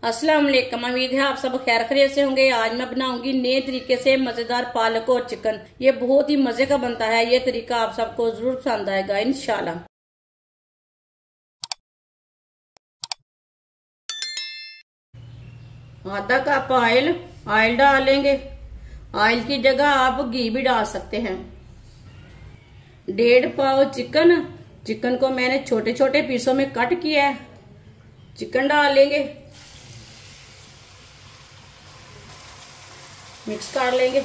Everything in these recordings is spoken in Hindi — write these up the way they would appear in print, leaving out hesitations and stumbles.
अस्सलाम वालेकुम। उम्मीद है आप सब खैर खैरियत से होंगे। आज मैं बनाऊंगी नए तरीके से मजेदार पालक और चिकन। ये बहुत ही मजे का बनता है। ये तरीका आप सबको जरूर पसंद आएगा इंशाल्लाह। आधा कप ऑयल डालेंगे। ऑयल की जगह आप घी भी डाल सकते हैं। 1.5 पाव चिकन को मैंने छोटे छोटे पीसों में कट किया है। चिकन डाल लेंगे, मिक्स कर लेंगे।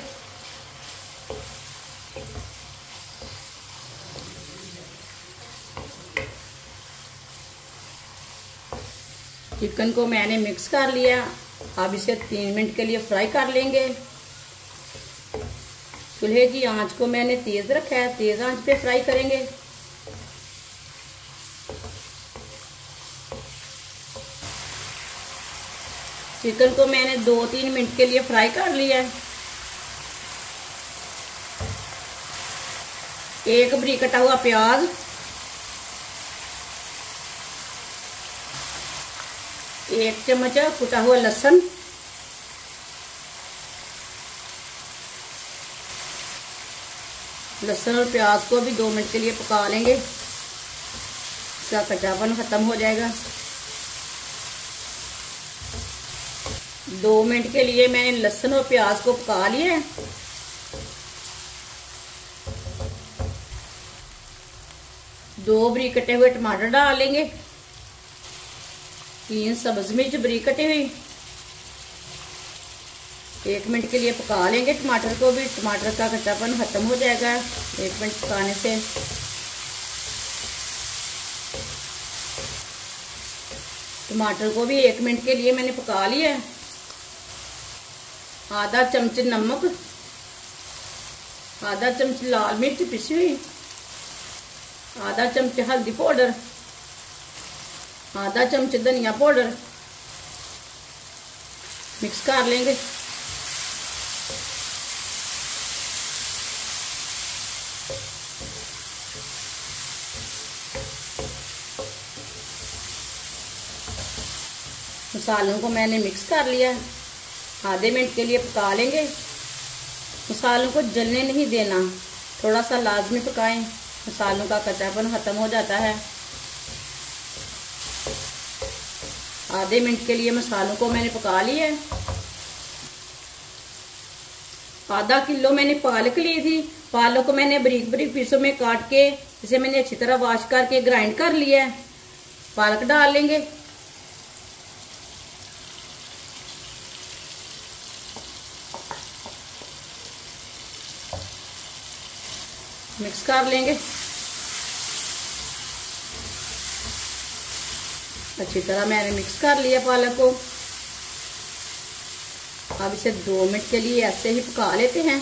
चिकन को मैंने मिक्स कर लिया। अब इसे 3 मिनट के लिए फ्राई कर लेंगे। चूल्हे की आंच को मैंने तेज रखा है, तेज आंच पे फ्राई करेंगे। चिकन को मैंने 2-3 मिनट के लिए फ्राई कर लिया है। एक बारीक कटा हुआ प्याज, एक चम्मच कुटा हुआ लहसुन, लहसुन और प्याज को भी 2 मिनट के लिए पका लेंगे। इसका कच्चापन खत्म हो जाएगा। 2 मिनट के लिए मैंने लहसुन और प्याज को पका लिया है। दो बारीक कटे हुए टमाटर डाल लेंगे। 3 सब्ज मिर्च बारीक कटी हुई। 1 मिनट के लिए पका लेंगे टमाटर को भी। टमाटर का कच्चापन खत्म हो जाएगा 1 मिनट पकाने से। टमाटर को भी 1 मिनट के लिए मैंने पका लिया है। आधा चम्मच नमक, आधा चम्मच लाल मिर्च पिसी हुई, आधा चम्मच हल्दी पाउडर, आधा चम्मच धनिया पाउडर, मिक्स कर लेंगे। मसालों को मैंने मिक्स कर लिया। आधे मिनट के लिए पका लेंगे। मसालों को जलने नहीं देना, थोड़ा सा लाजमी पकाएं। मसालों का कच्चापन खत्म हो जाता है। आधे मिनट के लिए मसालों को मैंने पका लिया है। आधा किलो मैंने पालक ली थी। पालक को मैंने बारीक बारीक पीसों में काट के इसे मैंने अच्छी तरह वॉश करके ग्राइंड कर लिया है। पालक डाल लेंगे। मिक्स कर लेंगे। अच्छी तरह मैंने मिक्स कर लिया पालक को। अब इसे 2 मिनट के लिए ऐसे ही पका लेते हैं।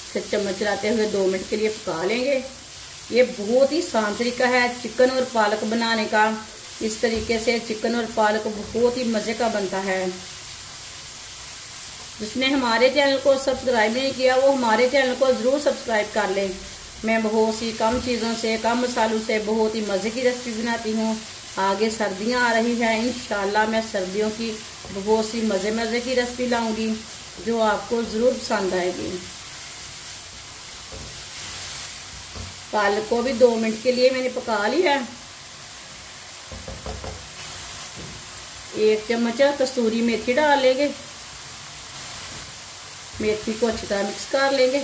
इसे चम्मच चलाते हुए 2 मिनट के लिए पका लेंगे। ये बहुत ही आसान तरीका है चिकन और पालक बनाने का। इस तरीके से चिकन और पालक बहुत ही मजे का बनता है। जिसने हमारे चैनल को सब्सक्राइब नहीं किया वो हमारे चैनल को जरूर सब्सक्राइब कर लें। मैं बहुत सी कम चीज़ों से, कम मसालों से बहुत ही मज़े की रेसिपी बनाती हूँ। आगे सर्दियाँ आ रही हैं, इंशाल्लाह मैं सर्दियों की बहुत सी मज़े की रेसिपी लाऊंगी जो आपको ज़रूर पसंद आएगी। पालक को भी 2 मिनट के लिए मैंने पका लिया। 1 चम्मच कसूरी मेथी डाल लेंगे। मेथी को अच्छी तरह मिक्स कर लेंगे।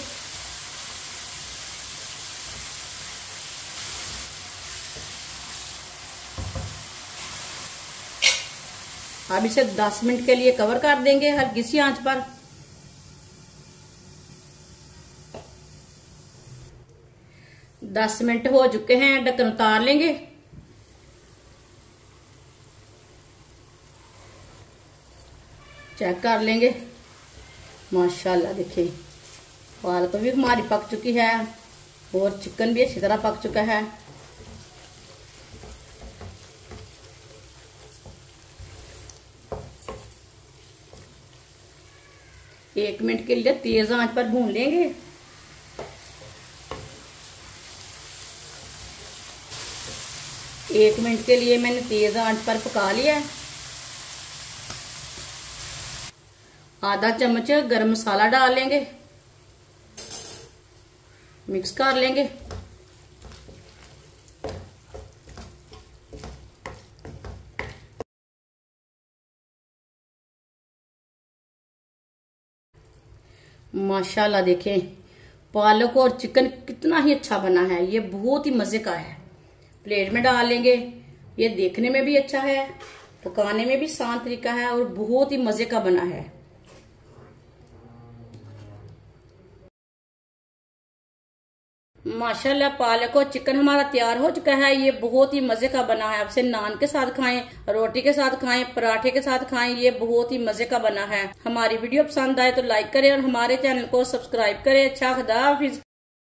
अब इसे 10 मिनट के लिए कवर कर देंगे हल्की सी आंच पर। दस मिनट हो चुके हैं, ढक्कन उतार लेंगे। चेक कर लेंगे। माशाल्लाह देखिए पालक भी हमारी पक चुकी है और चिकन भी अच्छी तरह पक चुका है। एक मिनट के लिए तेज आंच पर भून लेंगे। 1 1 मिनट के लिए मैंने तेज आंच पर पका लिया है। आधा चम्मच गरम मसाला डाल लेंगे, मिक्स कर लेंगे। माशाल्लाह देखें पालक और चिकन कितना ही अच्छा बना है। ये बहुत ही मजे का है। प्लेट में डाल लेंगे। ये देखने में भी अच्छा है, पकाने में भी आसान तरीका है और बहुत ही मजे का बना है। माशाल्लाह पालक और चिकन हमारा तैयार हो चुका है। ये बहुत ही मजे का बना है। आपसे नान के साथ खाएं, रोटी के साथ खाएं, पराठे के साथ खाएं। ये बहुत ही मजे का बना है। हमारी वीडियो पसंद आए तो लाइक करें और हमारे चैनल को सब्सक्राइब करें। अच्छा खुदा हाफिज।